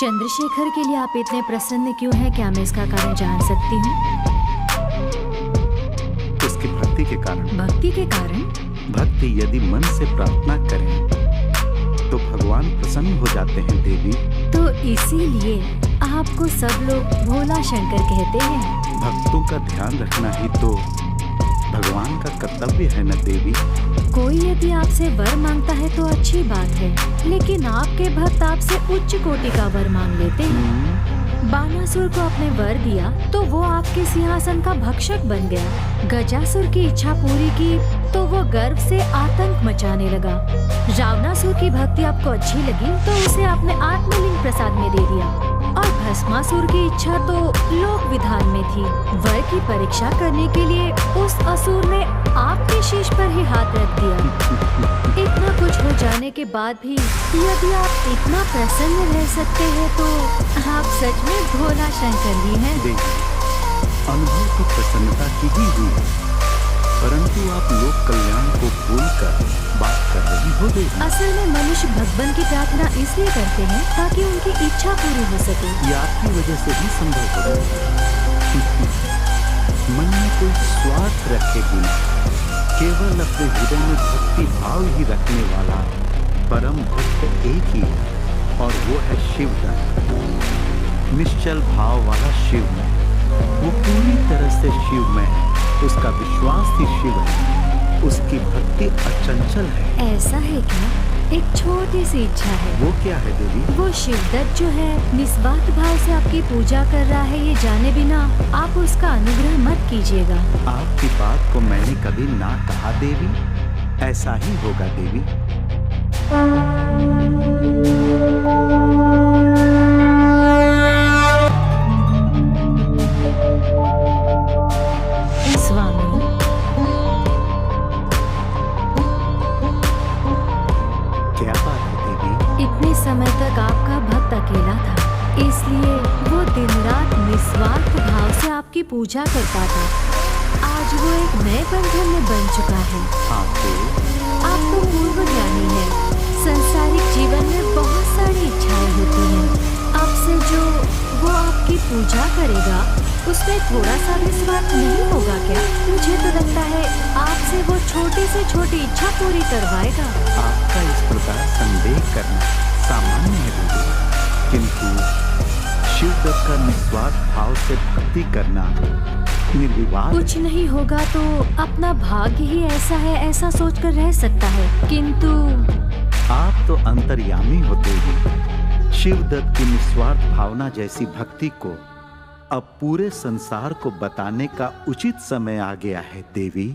चंद्रशेखर के लिए आप इतने प्रसन्न क्यों हैं? क्या मैं इसका कारण जान सकती हूँ? उसकी भक्ति के कारण। भक्ति के कारण? भक्ति यदि मन से प्रार्थना करें तो भगवान प्रसन्न हो जाते हैं देवी। तो इसीलिए आपको सब लोग भोला शंकर कहते हैं। भक्तों का ध्यान रखना ही तो भगवान का कर्तव्य है न देवी। कोई यदि आपसे वर मांगता है तो अच्छी बात है, लेकिन आपके भक्त आपसे उच्च कोटि का वर मांग लेते हैं। बानासुर को आपने वर दिया तो वो आपके सिंहासन का भक्षक बन गया। गजासुर की इच्छा पूरी की तो वो गर्व से आतंक मचाने लगा। रावणासुर की भक्ति आपको अच्छी लगी तो उसे आपने आत्मलिंग प्रसाद में दे दिया। और भस्मासुर की इच्छा तो लोक विधान में थी। वर की परीक्षा करने के लिए उस असुर ने आपके शीश पर ही हाथ रख दिया। इतना कुछ हो जाने के बाद भी यदि आप इतना प्रसन्न रह सकते हैं तो आप सच में भोला शंकर ही हैं। देवी, अनुभव तो प्रसन्नता की ही हुई है, परंतु आप लोक कल्याण को भूलकर बात कर रही हो देवी। असल में मनुष्य भगवान की प्रार्थना इसलिए करते हैं ताकि उनकी इच्छा पूरी हो सके। ये आपकी वजह से ही संभव हो गया। मन में कोई स्वार्थ रखे बिना केवल अपने हृदय में भक्ति भाव ही रखने वाला परम भक्त एक ही है, और वो है शिवदत्त। निश्चल भाव वाला शिव में, वो पूरी तरह से शिव में है। उसका विश्वास ही शिव है, उसकी भक्ति अचंचल है। ऐसा है क्या? एक छोटी सी इच्छा है। वो क्या है देवी? वो शिवदत्त जो है निस्वार्थ भाव से आपकी पूजा कर रहा है, ये जाने बिना आप उसका अनुग्रह मत कीजिएगा। आपकी बात को मैंने कभी ना कहा देवी। ऐसा ही होगा देवी। इतने समय तक आपका भक्त अकेला था, इसलिए वो दिन रात निस्वार्थ भाव से आपकी पूजा करता था। आज वो एक नए बंधन में बन चुका है। आप तो पूर्व ज्ञानी है। संसारिक जीवन में बहुत सारी इच्छाएं होती हैं। आपसे जो वो आपकी पूजा करेगा उसमें थोड़ा सा भी स्वार्थ नहीं होगा क्या? मुझे तो लगता है आपसे वो छोटी से छोटी इच्छा पूरी करवाएगा। आपका इस प्रकार संदेह करना सामान्य है देवी, किंतु शिवदत्त का निस्वार्थ भाव से भक्ति करना निर्विवाद। कुछ नहीं होगा तो अपना भाग्य ही ऐसा है, ऐसा सोचकर रह सकता है, किंतु आप तो अंतर्यामी हो देवी। शिवदत्त की निस्वार्थ भावना जैसी भक्ति को अब पूरे संसार को बताने का उचित समय आ गया है देवी।